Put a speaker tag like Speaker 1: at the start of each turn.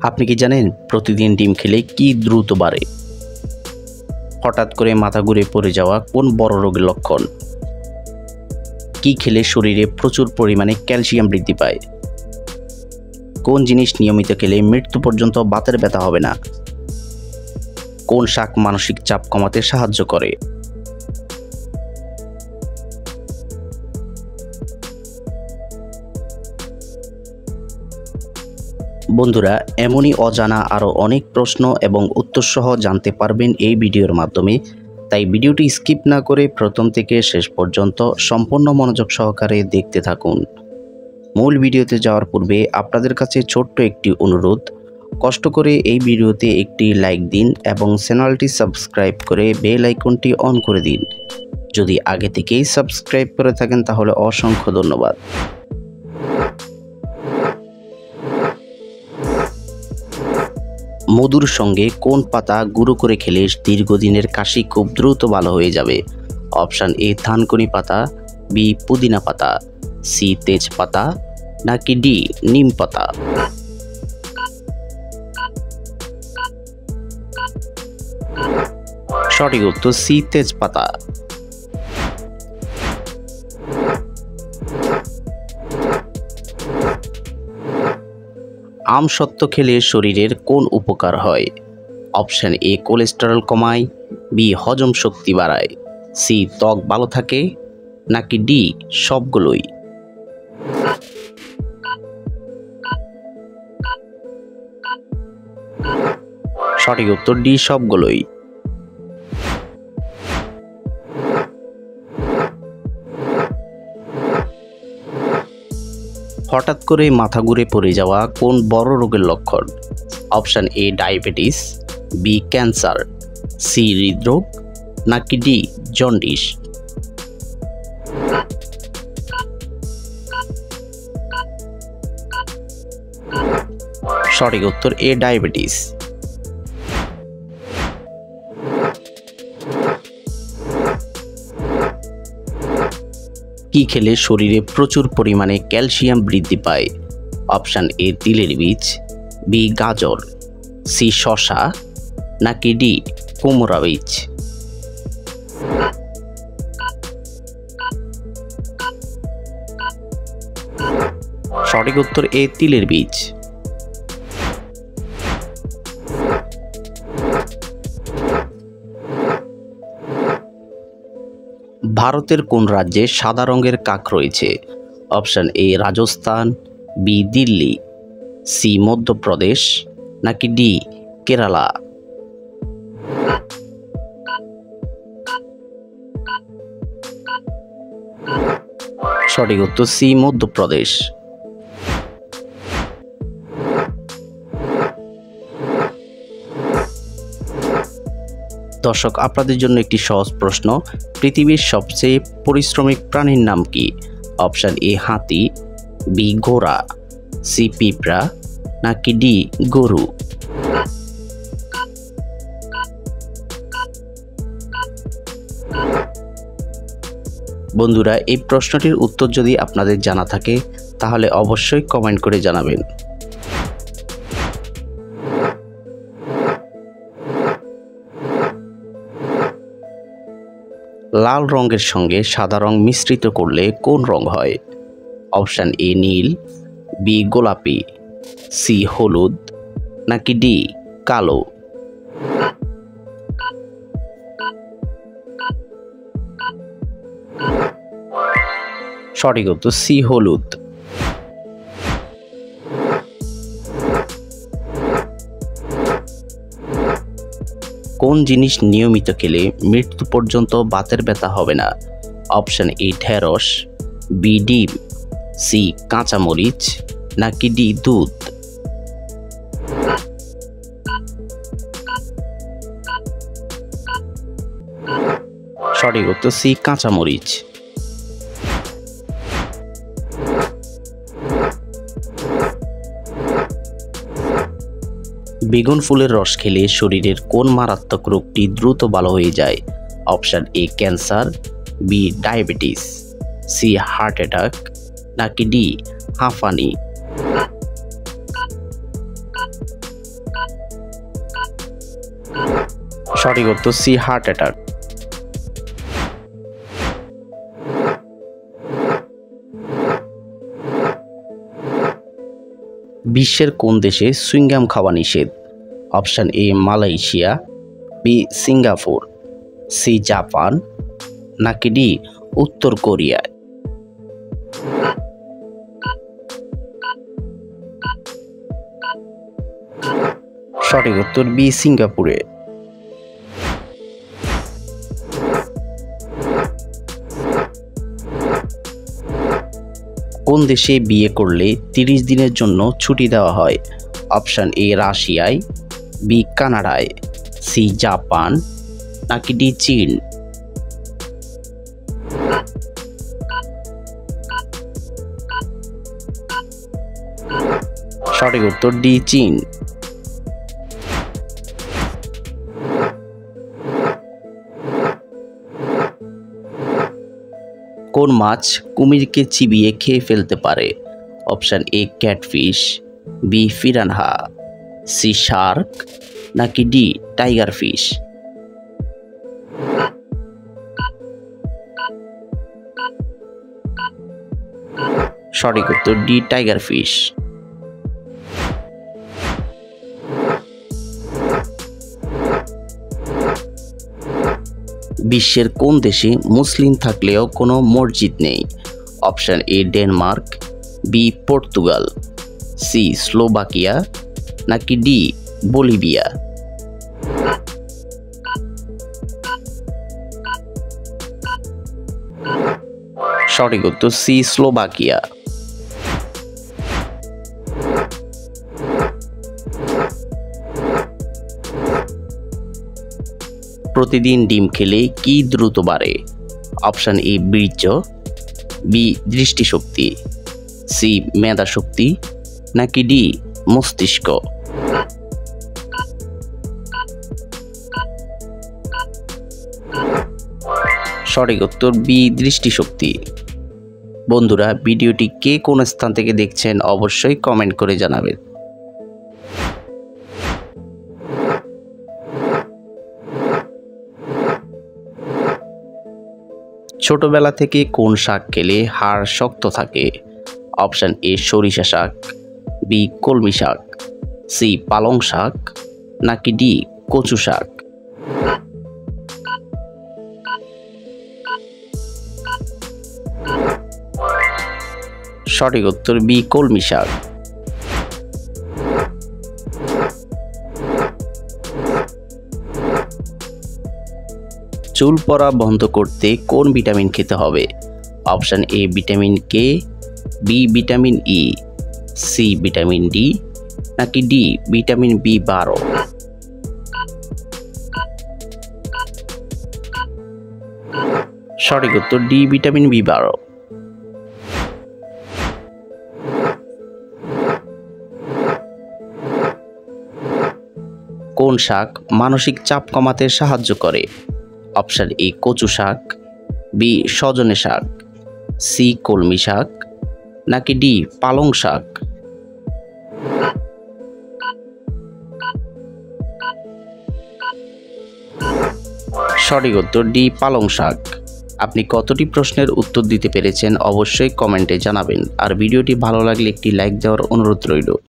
Speaker 1: আপনি কি জানেন প্রতিদিন ডিম খেলে কি দ্রুত বাড়ে? হঠাৎ করে মাথা ঘুরে পড়ে যাওয়া কোন বড় রোগের লক্ষণ? কি খেলে শরীরে প্রচুর পরিমাণে ক্যালসিয়াম বৃদ্ধি পায়? কোন জিনিস নিয়মিত খেলে মৃত্যু পর্যন্ত বাতের ব্যথা হবে না? কোন শাক মানসিক চাপ কমাতে সাহায্য করে? বন্ধুরা, এমনই অজানা আরও অনেক প্রশ্ন এবং উত্তর সহ জানতে পারবেন এই ভিডিওর মাধ্যমে। তাই ভিডিওটি স্কিপ না করে প্রথম থেকে শেষ পর্যন্ত সম্পূর্ণ মনোযোগ সহকারে দেখতে থাকুন। মূল ভিডিওতে যাওয়ার পূর্বে আপনাদের কাছে ছোট্ট একটি অনুরোধ, কষ্ট করে এই ভিডিওতে একটি লাইক দিন এবং চ্যানেলটি সাবস্ক্রাইব করে বেল আইকনটি অন করে দিন। যদি আগে থেকেই সাবস্ক্রাইব করে থাকেন তাহলে অসংখ্য ধন্যবাদ। মধুর সঙ্গে কোন পাতা গুঁড়ো করে খেলে দীর্ঘদিনের কাশি খুব দ্রুত ভালো হয়ে যাবে? অপশান এ থানকুনি পাতা, বি পুদিনা পাতা, সি তেজপাতা, নাকি ডি নিম পাতা? সঠিক উত্তর সি তেজপাতা। আমসত্ত্ব খেলে শরীরের কোন উপকার হয়? অপশান এ কোলেস্টেরল কমায়, বি হজম শক্তি বাড়ায়, সি ত্বক ভালো থাকে, নাকি ডি সবগুলোই? সঠিক উত্তর ডি সবগুলোই। হঠাৎ করে মাথা ঘুরে পড়ে যাওয়া কোন বড় রোগের লক্ষণ? Option A diabetes, B cancer, C হৃদরোগ, নাকি ডি জন্ডিস? সঠিক উত্তর এ ডায়াবেটিস। কি খেলে শরীরে প্রচুর পরিমাণে ক্যালসিয়াম বৃদ্ধি পায়? অপশান এ তিলের বীজ, বি গাজর, সি শসা, নাকি ডি কুমড়া বীজ? সঠিক উত্তর এ তিলের বীজ। ভারতের কোন রাজ্যে সাদা রঙের কাক রয়েছে? Option A Rajasthan, B Delhi, C Madhya Pradesh, নাকি ডি কেরালা? সঠিক উত্তর সি মধ্যপ্রদেশ। দর্শক, আপনাদের জন্য একটি সহজ প্রশ্ন, পৃথিবীর সবচেয়ে পরিশ্রমিক প্রাণীর নাম কি? অপশান এ হাতি, বি ঘোড়া, সি পিঁপড়া, নাকি ডি গরু? বন্ধুরা, এই প্রশ্নটির উত্তর যদি আপনাদের জানা থাকে তাহলে অবশ্যই কমেন্ট করে জানাবেন। লাল রঙের সঙ্গে সাদা রং মিশ্রিত করলে কোন রং হয়? অপশান এ নীল, বি গোলাপি, সি হলুদ, নাকি ডি কালো? সঠিক উত্তর সি হলুদ। কোন জিনিস নিয়মিত খেলে মৃত্যু পর্যন্ত বাতের ব্যথা হবে না? অপশান এ ঢেঁড়স, বি ডিম, সি কাঁচামরিচ, নাকি ডি দুধ? সঠিক উত্তর সি কাঁচামরিচ। বেগুন ফুলের রস খেলে শরীরের কোন মারাত্মক রোগটি দ্রুত ভালো হয়ে যায়? Option A cancer, B diabetes, C heart attack, নাকি ডি হাঁফানি? সঠিক উত্তর সি হার্ট অ্যাটাক। বিশ্বের কোন দেশে সুইংগাম খাওয়া নিষেধ? Option A Malaysia, B Singapore, C Japan, নাকি ডি উত্তর কোরিয়া। সঠিক উত্তর বি সিঙ্গাপুরে। কোন দেশে বিয়ে করলে 30 দিনের জন্য ছুটি দেওয়া হয়? অপশন এ রাশিয়ায়, বি কানাডায়, সি জাপান, নাকি ডি চীন। সঠিক উত্তর ডি চীন। কোন মাছ কুমিরকে চিবিয়ে খেয়ে ফেলতে পারে? Option A catfish, B piranha, C shark, নাকি ডি টাইগার ফিশ। সঠিক উত্তর ডি টাইগার ফিশ। বিশ্বের কোন দেশে মুসলিম থাকলেও কোনো মসজিদ নেই? Option A Denmark, B Portugal, C Slovakia, নাকি ডি বলিভিয়া। সঠিক উত্তর সি স্লোভাকিয়া। প্রতিদিন ডিম খেলে কি দ্রুত বাড়ে? অপশন এ বীর্য, বি দৃষ্টিশক্তি, সি মেধা শক্তি, নাকি ডি মস্তিষ্ক। সঠিক উত্তর বি দৃষ্টিশক্তি। বন্ধুরা, ভিডিওটি কে কোন স্থান থেকে দেখছেন অবশ্যই কমেন্ট করে জানাবেন। ছোটবেলা থেকে কোন শাক খেলে হাড় শক্ত থাকে? অপশন এ সরিষা শাক, বি কলমি শাক, সি পালং শাক, নাকি ডি কচু শাক। সঠিক উত্তর বি কলমি শাক। চুল পড়া বন্ধ করতে কোন ভিটামিন খেতে হবে? Option A vitamin K, B vitamin E, C vitamin D, নাকি ডি ভিটামিন বি12। সঠিক উত্তর ডি ভিটামিন বি12। কোন শাক মানসিক চাপ কমাতে সাহায্য করে? অপশন এ কচু শাক, বি সজনে শাক, সি কলমি শাক, নাকি ডি পালং শাক। সঠিক উত্তর ডি পালং শাক। আপনি কতটি প্রশ্নের উত্তর দিতে পেরেছেন অবশ্যই কমেন্টে জানাবেন, আর ভিডিওটি ভালো লাগলে একটি লাইক দেওয়ার অনুরোধ রইল।